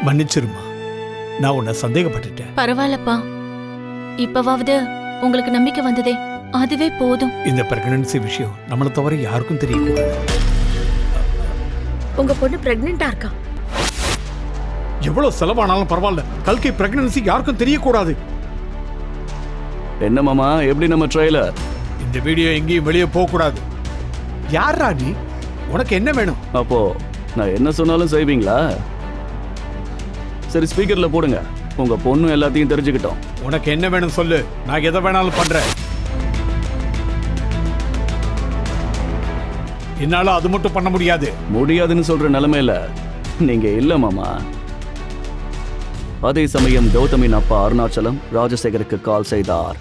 மன்னிச்சிருமா, நான் உன்னை சந்தேகப்பட்டுட்டேன். பரவாயில்லப்பா, இப்பவாவது உங்களுக்கு நம்பிக்கை வந்ததே, அதுவே போதும். இந்த பிரெக்னன்சி விஷயம் நம்மளை தவிர யாருக்கும் தெரியக்கூடாது. உங்க பொண்ணு பிரெக்னெண்டா இருக்கா? எவ்வளவு செலவானாலும் பரவாயில்ல, கல்கி பிரெக்னன்சி யாருக்கும் தெரியக்கூடாது. என்ன மாமா, எப்படி நம்ம ட்ரெய்லர்? இந்த வீடியோ எங்கேயும் வெளியே போக கூடாது. யாரா நீ? உனக்கு என்ன வேணும்? அப்போ நான் என்ன சொன்னாலும் செய்வீங்களா? சரி, ஸ்பீக்கர்ல போடுங்க, உங்க பொண்ணு எல்லாத்தையும் தெரிஞ்சுக்கிட்டோம். உனக்கு என்ன வேணும் சொல்லு, நான் எதை வேணாலும் பண்றேன். என்னால அது மட்டும் பண்ண முடியாது. முடியாதுன்னு சொல்ற நிலைமையில நீங்க இல்ல மாமா. அதே சமயம் கௌதமின் அப்பா அருணாச்சலம் ராஜசேகருக்கு கால் செய்தார்.